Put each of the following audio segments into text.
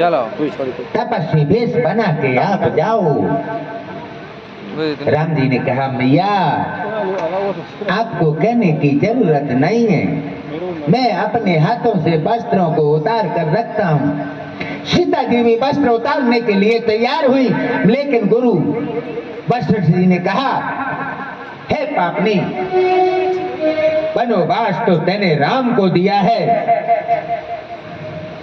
चलो तपस्वी वेश बना के आप जाओ। राम जी ने कहा मैया आपको कहने की जरूरत नहीं है, मैं अपने हाथों से वस्त्रों को उतार कर रखता हूँ। सीता जी भी वस्त्र उतारने के लिए तैयार हुई, लेकिन गुरु वशिष्ठ जी ने कहा हे पापनी, वनवास तो तेने राम को दिया है,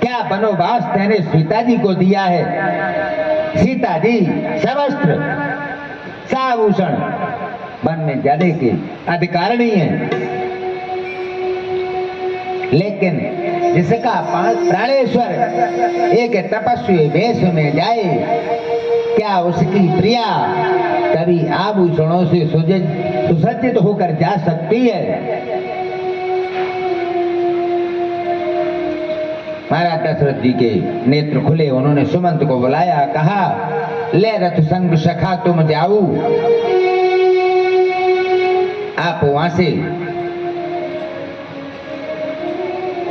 क्या वनवास तेने सीता जी को दिया है? सीता जी सवस्त्र साभूषण वन में जाने के अधिकारिणी है, लेकिन जिसका प्राणेश्वर एक तपस्वी वेश में जाए, क्या उसकी प्रिया कभी आभूषणों से सुसज्जित होकर जा सकती है? महाराज दशरथ जी के नेत्र खुले, उन्होंने सुमंत को बुलाया, कहा ले रथ संग सखा तुम जाओ, आप वहां से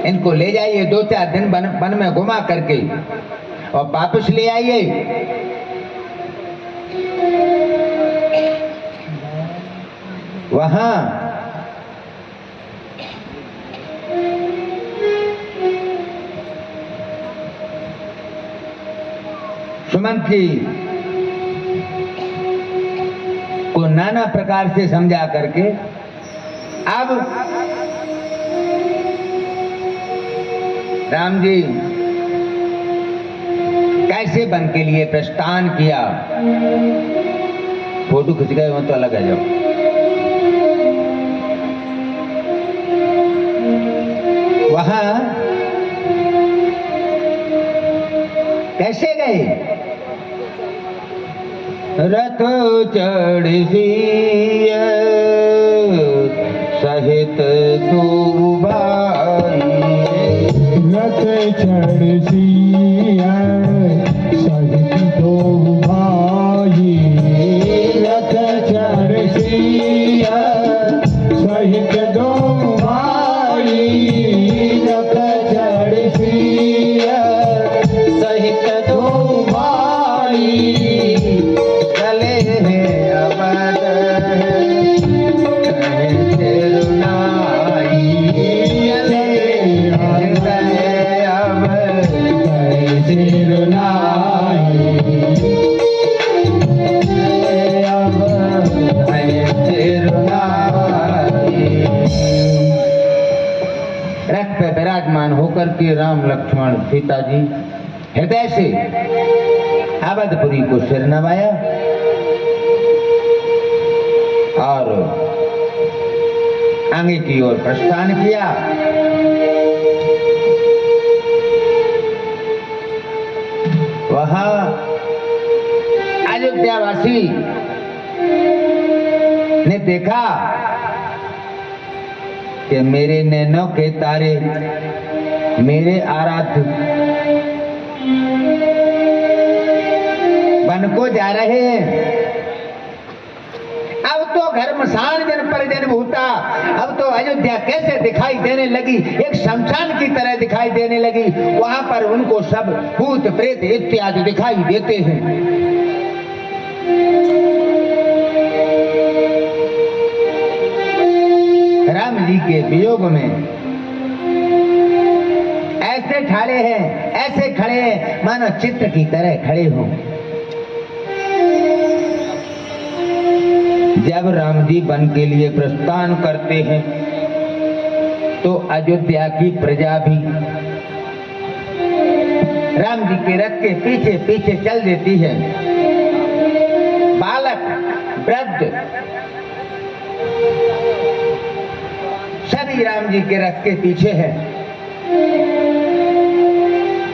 इनको ले जाइए, 2-4 दिन वन में घुमा करके और वापस ले आइए। वहां सुमंत जी को नाना प्रकार से समझा करके अब राम जी कैसे वन के लिए प्रस्थान किया। फोटो खिंच गए हो तो अलग आ जाओ। वहां कैसे गए? रथ चढ़िया सहित दो भाई, रथ चढ़िया सहित दो भाई, रथ चढ़िया सहित दो भाई, रथ चढ़िया सहित दो भाई, चले हैं अवध तिरुनाई, चले हृदय अवध तिरुनाई, रथ पे विराजमान होकर के राम लक्ष्मण सीता जी हृदय से अवधपुरी को सिर नवाया और आगे की ओर प्रस्थान किया। वहां अयोध्यावासी ने देखा कि मेरे नैनों के तारे, मेरे आराध्य वन को जा रहे हैं। अब तो घर्मसान जन पर जन भूता, अब तो अयोध्या कैसे दिखाई देने लगी, एक शमशान की तरह दिखाई देने लगी। वहां पर उनको सब भूत प्रेत इत्यादि दिखाई देते हैं। राम जी के वियोग में ऐसे खड़े हैं, ऐसे खड़े हैं मानो चित्र की तरह खड़े हो। जब राम जी वन के लिए प्रस्थान करते हैं तो अयोध्या की प्रजा भी राम जी के रथ के पीछे पीछे चल देती है। बालक, वृद्ध सभी राम जी के रथ के पीछे हैं।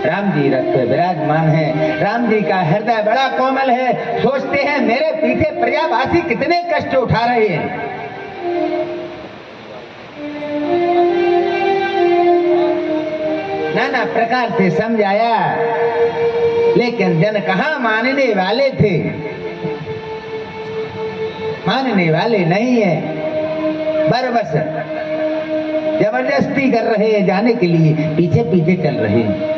राम जी रथ पे विराजमान है। राम जी का हृदय बड़ा कोमल है। सोचते हैं मेरे पीछे प्रजावासी कितने कष्ट उठा रहे हैं। नाना प्रकार से समझाया, लेकिन जन कहाँ मानने वाले थे, मानने वाले नहीं है। बरबस जबरदस्ती कर रहे हैं जाने के लिए, पीछे पीछे चल रहे हैं।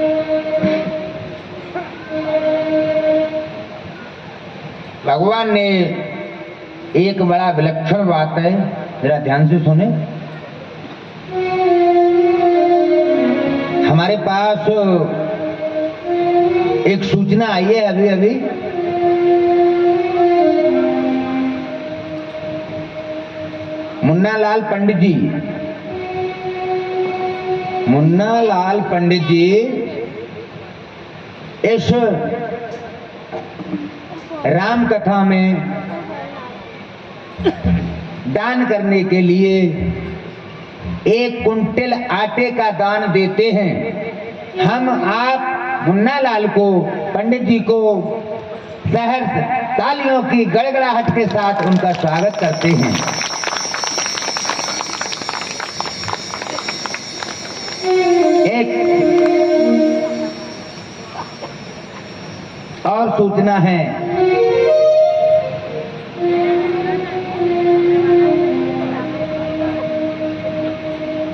भगवान ने एक बड़ा विलक्षण बात है, जरा ध्यान से सुने। हमारे पास एक सूचना आई है अभी अभी, मुन्ना लाल पंडित जी इस राम कथा में दान करने के लिए 1 कुंटल आटे का दान देते हैं। हम आप मुन्ना लाल को, पंडित जी को सहर्ष तालियों की गड़गड़ाहट के साथ उनका स्वागत करते हैं। एक और सूचना है,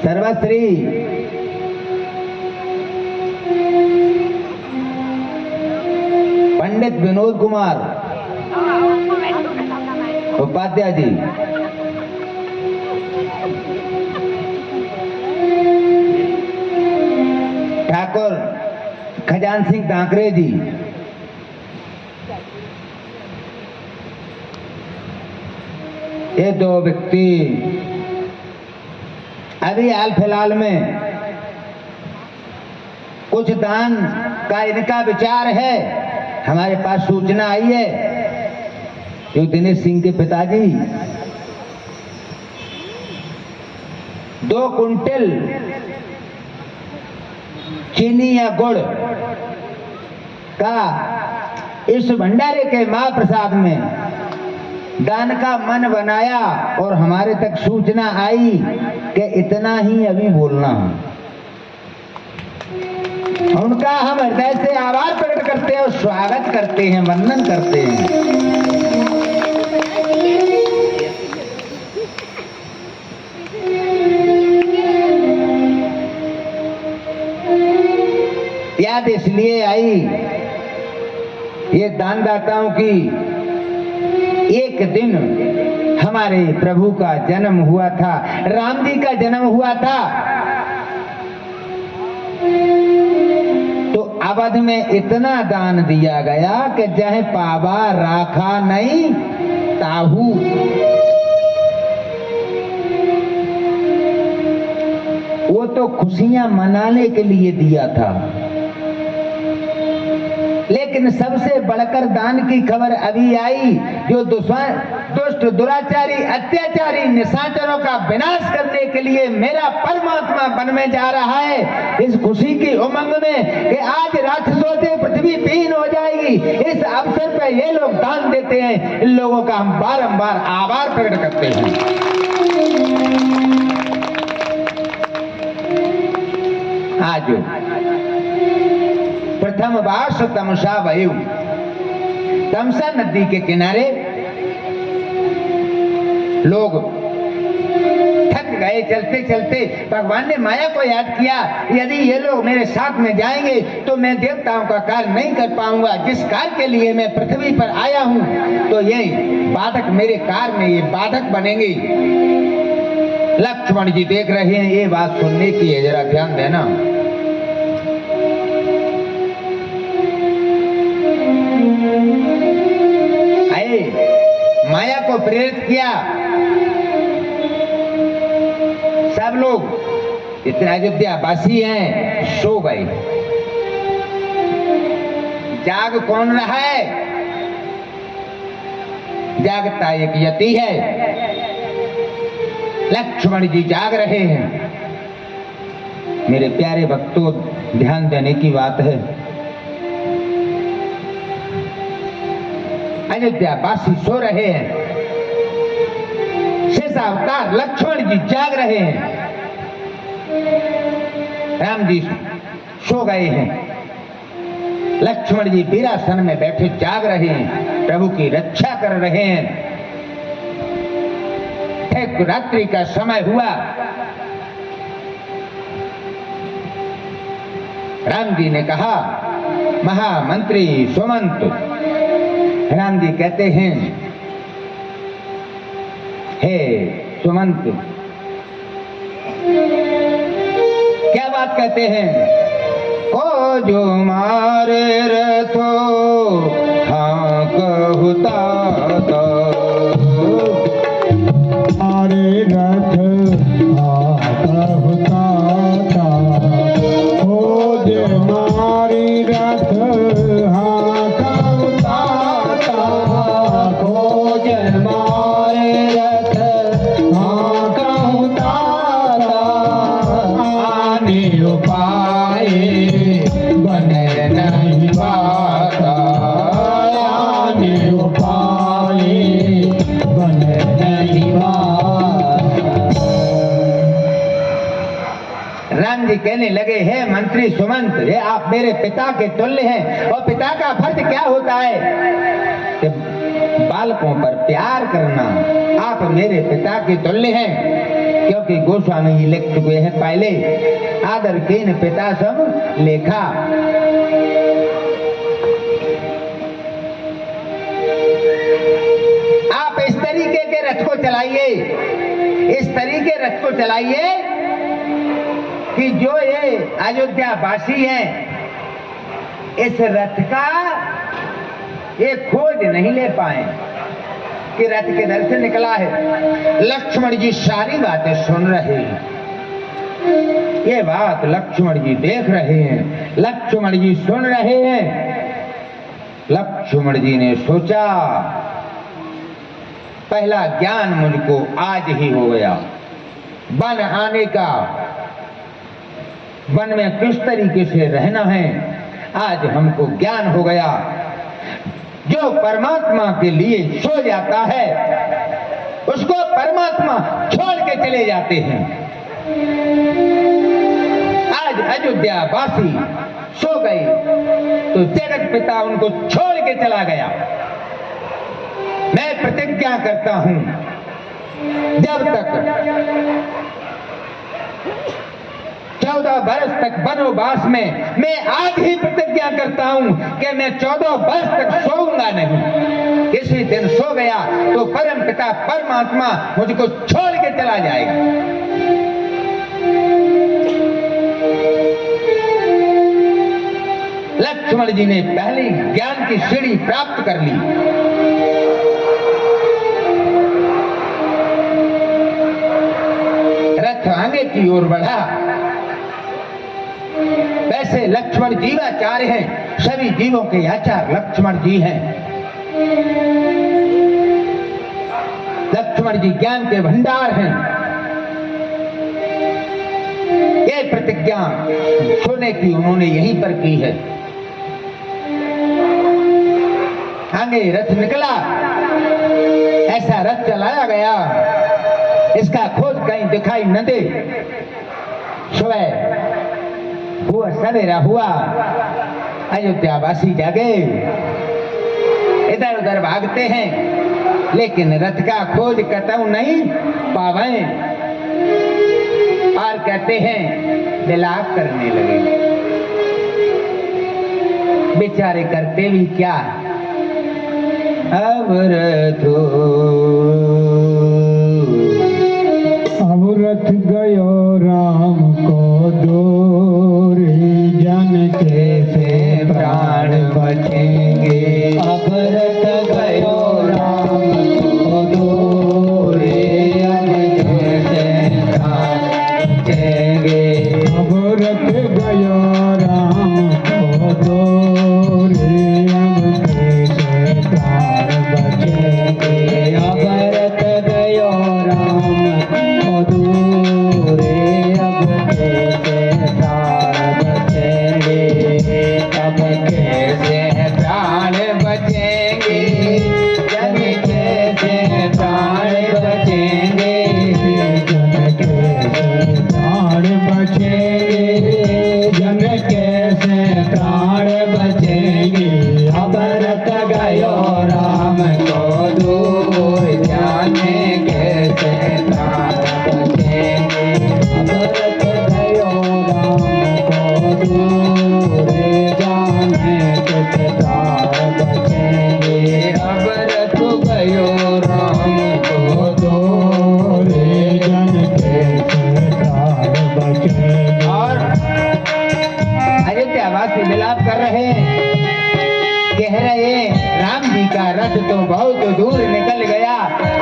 सर्वश्री पंडित विनोद कुमार उपाध्याय जी ठाकुर खजान सिंह कांकरे जी, ये 2 व्यक्ति अभी हाल फिलहाल में कुछ दान का इनका विचार है। हमारे पास सूचना आई है जो दिनेश सिंह के पिताजी 2 कुंटल चीनी या गुड़ का इस भंडारे के महाप्रसाद में दान का मन बनाया और हमारे तक सूचना आई कि इतना ही अभी बोलना है। उनका हम हृदय से आभार प्रकट करते हैं और स्वागत करते हैं, वंदन करते हैं। याद इसलिए आई, ये दानदाताओं की एक दिन हमारे प्रभु का जन्म हुआ था, राम जी का जन्म हुआ था। तो अवध में इतना दान दिया गया कि जह पावा राखा नहीं ताहू। वो तो खुशियां मनाने के लिए दिया था, लेकिन सबसे बढ़कर दान की खबर अभी आई, जो दुष्ट दुराचारी अत्याचारी निशाचरों का विनाश करने के लिए मेरा परमात्मा वन में जा रहा है। इस खुशी की उमंग में कि आज राक्षसों से पृथ्वी विहीन हो जाएगी, इस अवसर पर ये लोग दान देते हैं। इन लोगों का हम बारंबार आभार प्रकट करते हैं। आज प्रथम वर्ष तमसा वायु, तमसा नदी के किनारे लोग थक गए चलते चलते। भगवान ने माया को याद किया, यदि ये लोग मेरे साथ में जाएंगे तो मैं देवताओं का कार्य नहीं कर पाऊंगा। जिस कार्य के लिए मैं पृथ्वी पर आया हूं, तो ये बाधक मेरे कार्य में ये बाधक बनेंगे। लक्ष्मण जी देख रहे हैं, ये बात सुनने की है, जरा ध्यान देना। माया को प्रेरित किया। सब लोग इतने अयोध्या वासी हैं, सो गए। जाग कौन रहा है? जागता एक यति है। लक्ष्मण जी जाग रहे हैं। मेरे प्यारे भक्तों, ध्यान देने की बात है। अयोध्या वासी सो रहे हैं, शेषावतार लक्ष्मण जी जाग रहे हैं, राम जी सो गए हैं। लक्ष्मण जी वीरासन में बैठे जाग रहे हैं, प्रभु की रक्षा कर रहे हैं। एक रात्रि का समय हुआ, राम जी ने कहा, महामंत्री सुमंत राम जी कहते हैं, हे सुमंत, क्या बात कहते हैं? ओ जो मारे रथो हाँ कहता मारे रथ आता होता था, ओ जे मारी रथ आता होता था, ओ जन मारे रथ आता होता था, आने उपाय बने नहीं पाता, आने उपाय बने नहीं राम जी कहने लगे, हे मंत्री सुमंत, ये आप मेरे पिता के तुल्य हैं और पिता का फर्ज क्या होता है कि बालकों पर प्यार करना। आप मेरे पिता के तुल्य हैं, क्योंकि गोस्वामी जी लिख चुके हैं पहले, आदर कीन पिता सब लेखा। आप इस तरीके के रथ को चलाइए, इस तरीके रथ को चलाइए कि जो ये अयोध्या वासी हैं, इस रथ का ये खोज नहीं ले पाए कि रथ किधर से निकला है। लक्ष्मण जी सारी बातें सुन रहे हैं, ये बात लक्ष्मण जी देख रहे हैं, लक्ष्मण जी सुन रहे हैं। लक्ष्मण जी ने सोचा, पहला ज्ञान मुझको आज ही हो गया वन आने का, वन में किस तरीके से रहना है, आज हमको ज्ञान हो गया। जो परमात्मा के लिए सो जाता है उसको परमात्मा छोड़ के चले जाते हैं। आज अयोध्या वासी सो गए तो जगत पिता उनको छोड़ के चला गया। मैं प्रतिज्ञा करता हूं, जब तक 14 वर्ष तक वनवास में, मैं आज ही प्रतिज्ञा करता हूं कि मैं 14 वर्ष तक सोऊंगा नहीं। किसी दिन सो गया तो परम पिता परमात्मा मुझको छोड़ के चला जाएगा। लक्ष्मण जी ने पहले ज्ञान की सीढ़ी प्राप्त कर ली। रथ आगे की ओर बढ़ा। वैसे लक्ष्मण जीवाचार्य हैं, सभी जीवों के आचार्य लक्ष्मण जी हैं। लक्ष्मण जी ज्ञान के भंडार हैं। ये प्रतिज्ञा सोने की उन्होंने यहीं पर की है। आगे रथ निकला, ऐसा रथ चलाया गया, इसका खोज कहीं दिखाई न दे। सुबह हुआ, सवेरा हुआ, अयोध्या वासी जागे, इधर उधर भागते हैं, लेकिन रथ का खोज कतऊ नहीं पावे। और कहते हैं, विलाप करने लगे। बेचारे करते भी क्या, अब रथ गयो राम को दूरी, जन कैसे प्राण बचेंगे। अब रथ गयो राम को दूरी, जन कैसे प्राण बचेंगे। अब रथ गयो राम को दूरी, जन कैसे प्राण बचेंगे। अब रथ गयो राम को दूरी, अब कैसे प्राण बचेंगे। अब कैसे प्राण बचेंगे, जन कैसे प्राण बचेंगे। जन कैसे प्राण बचेंगे, जन कैसे प्राण बचेंगे। अब रथ गयो राम को दूर, जाने कैसे प्राण बचेंगे। अब रथ गयो राम को दूर, जाने मिलाप कर रहे हैं। कह रहे हैं राम जी का रथ तो बहुत दूर निकल गया,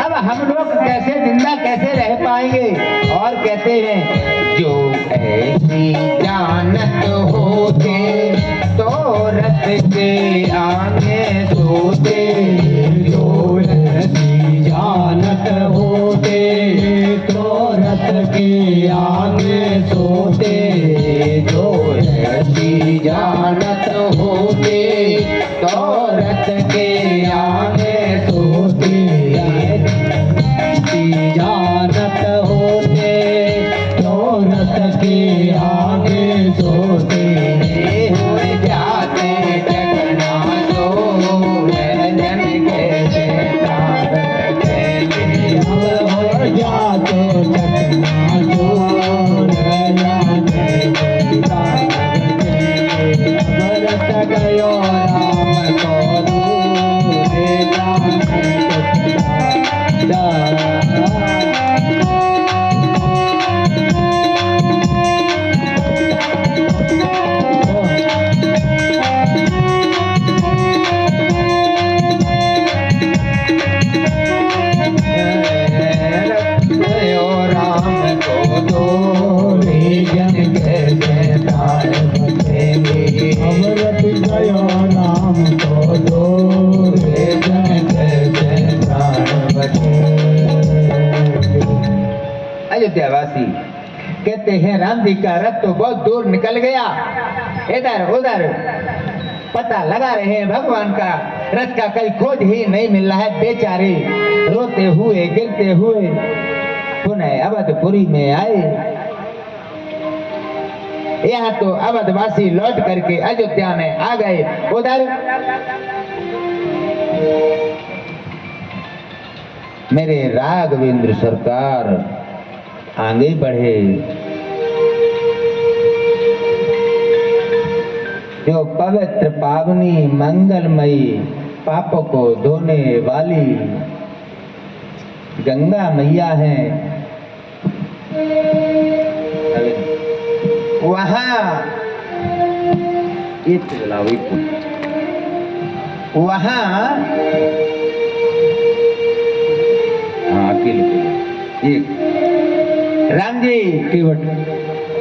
अब हम लोग कैसे जिंदा कैसे रह पाएंगे। और कहते हैं जो ऐसी जानत होते तो रथ के आगे सोते, जो ऐसी जानत होते तो रथ के आगे सोते, जो ऐसी जानत होते तो रथ के आगे सोते, ऐसी जानत होते तो रथ के आगे सोते, हो जाते जगना तो जन कैसे प्राण बचेंगे। अब हो जाते चकना चूर, भरत गयो राम को दूर गयो राम को दूर जन कैसे प्राण बचेंगे। अमृत गयो राम को दूर जन कैसे प्राण बचेंगे। अयोध्यावासी कहते हैं राम जी का रथ तो बहुत दूर निकल गया, इधर उधर पता लगा रहे हैं भगवान का रथ का कहीं खोज ही नहीं मिल रहा है। बेचारे रोते हुए गिरते हुए पुनः अवधपुरी में आए। यहाँ तो अवधवासी लौट करके अयोध्या में आ गए। उधर मेरे राघवेंद्र सरकार आगे बढ़े। जो पवित्र पावनी मंगलमयी पापों को धोने वाली गंगा मैया है, वहां वहां अकेले एक राम जी केवट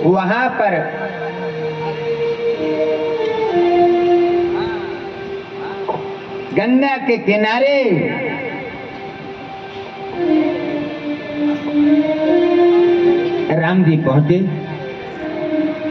वहां पर गंगा के किनारे राम जी पहुंचे।